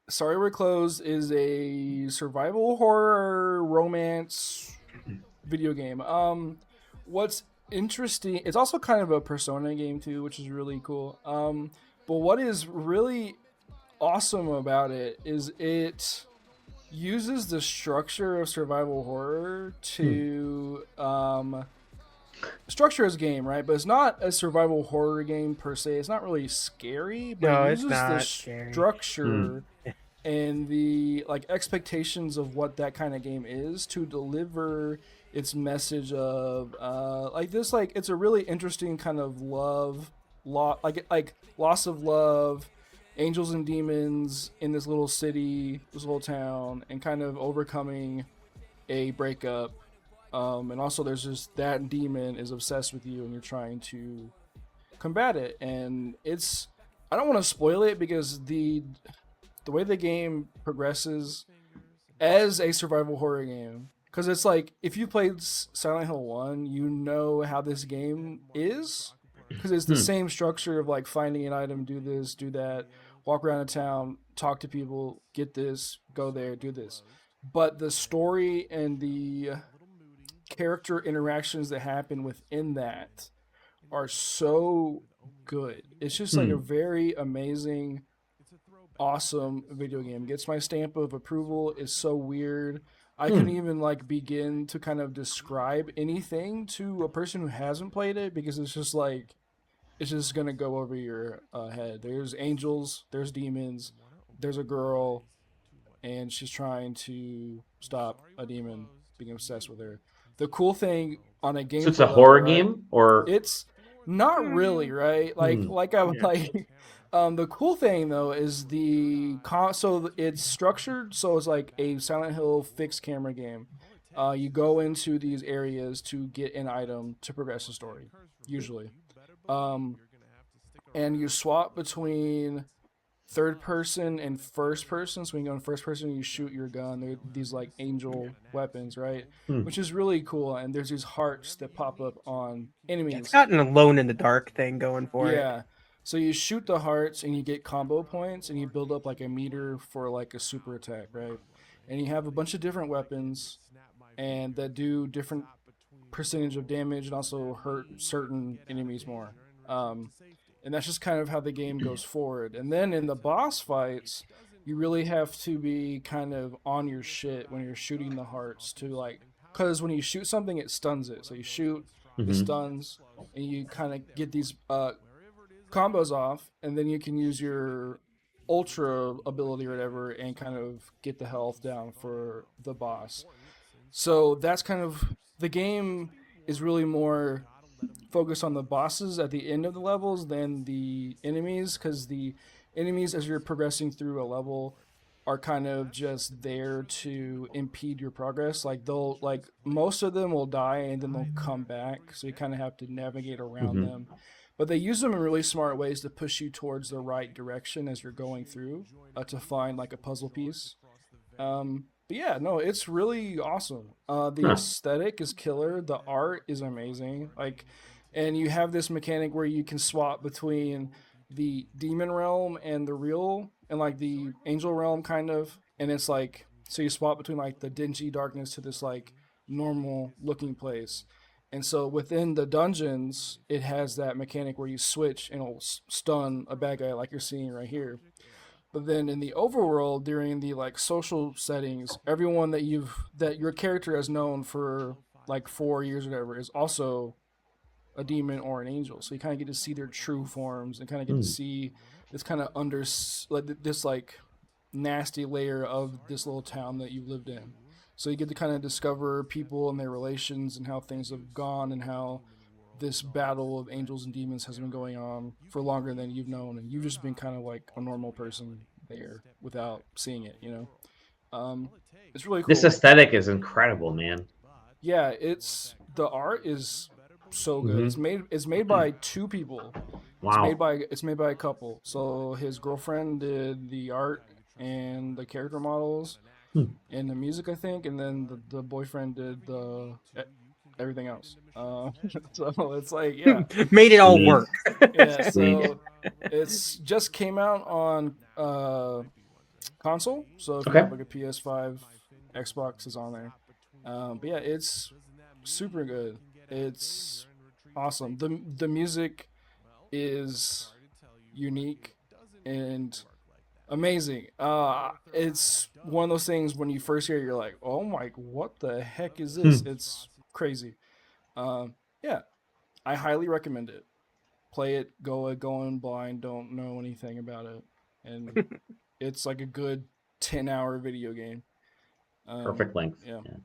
Sorry We're Closed is a survival horror romance video game. What's interesting, it's also kind of a Persona game too, which is really cool. But what is really awesome about it is it uses the structure of survival horror Hmm. to structure as game, right? But it's not a survival horror game per se. It's not really scary, but it No, it's uses the not scary. Hmm. structure and the like expectations of what that kind of game is to deliver its message of like this, like it's a really interesting kind of love like loss of love, angels and demons in this little city, this little town, and kind of overcoming a breakup. And also there's just that demon is obsessed with you and you're trying to combat it. And it's, I don't want to spoil it because the way the game progresses as a survival horror game, because it's like if you played Silent Hill 1, you know how this game is, because it's the Hmm. same structure of like finding an item, do this, do that, walk around a town, talk to people, get this, go there, do this. But the story and the character interactions that happen within that are so good. It's just like a Hmm. very amazing, awesome video game. Gets my stamp of approval. Is so weird. I couldn't Hmm. even like begin to kind of describe anything to a person who hasn't played it because it's just like it's just gonna go over your head. There's angels, there's demons, there's a girl, and she's trying to stop a demon being obsessed with her. The cool thing on a So it's a gameplay level, horror right? game, or It's not really, right? Like hmm. like I Yeah. like the cool thing though is so it's structured so it's like a Silent Hill fixed camera game. You go into these areas to get an item to progress the story, usually. Um, and you swap between third person and first person. So when you go in first person, you shoot your gun. They're these like angel weapons, right? Hmm. Which is really cool. And there's these hearts that pop up on Yeah, it's enemies. got an alone in the dark thing going for it. Yeah. So you shoot the hearts and you get combo points and you build up like a meter for like a super attack, right? And you have a bunch of different weapons and that do different percentage of damage and also hurt certain enemies more. Um, and that's just kind of how the game goes forward. And then in the boss fights, you really have to be kind of on your shit when you're shooting the hearts to like, because when you shoot something, it stuns it. So you shoot, it Hmm. stuns, and you kind of get these combos off, and then you can use your ultra ability or whatever and kind of get the health down for the boss. So that's kind of the game is really more focused on the bosses at the end of the levels than the enemies because the enemies as you're progressing through a level are kind of just there to impede your progress. Like they'll like most of them will die and then they'll come back, so you kind of have to navigate around Hmm. them. But they use them in really smart ways to push you towards the right direction as you're going through to find like a puzzle piece. But yeah, no, it's really awesome. The Huh. aesthetic is killer. The art is amazing. Like, and you have this mechanic where you can swap between the demon realm and the real, and like the angel realm, kind of. And it's like, so you swap between like the dingy darkness to this like normal looking place. And so within the dungeons, it has that mechanic where you switch and it'll stun a bad guy, like you're seeing right here. But then in the overworld, during the like social settings, everyone that your character has known for like 4 years or whatever is also a demon or an angel. So you kind of get to see their true forms and kind of get to Hmm. see this kind of under like this like nasty layer of this little town that you lived in. So you get to kind of discover people and their relations and how things have gone and how this battle of angels and demons has been going on for longer than you've known, and you've just been kind of like a normal person there without seeing it. Um, it's really This cool. aesthetic is incredible, man. Yeah, it's the art is so good. Hmm. It's made by two people. Wow. It's made by a couple. So his girlfriend did the art and the character models Hmm. and the music, I think, and then the boyfriend did the everything else. So it's like, yeah, made it all Sweet. work. yeah. Sweet. So it's just came out on console. So if you Okay. have like a PS5, Xbox is on there. But yeah, it's super good. It's awesome. The music is unique and amazing. It's one of those things when you first hear it, you're like, oh my, what the heck is this? It's crazy. Yeah, I highly recommend it. Play it, go in blind, don't know anything about it, and it's like a good 10-hour video game. Perfect length. Yeah. Yeah.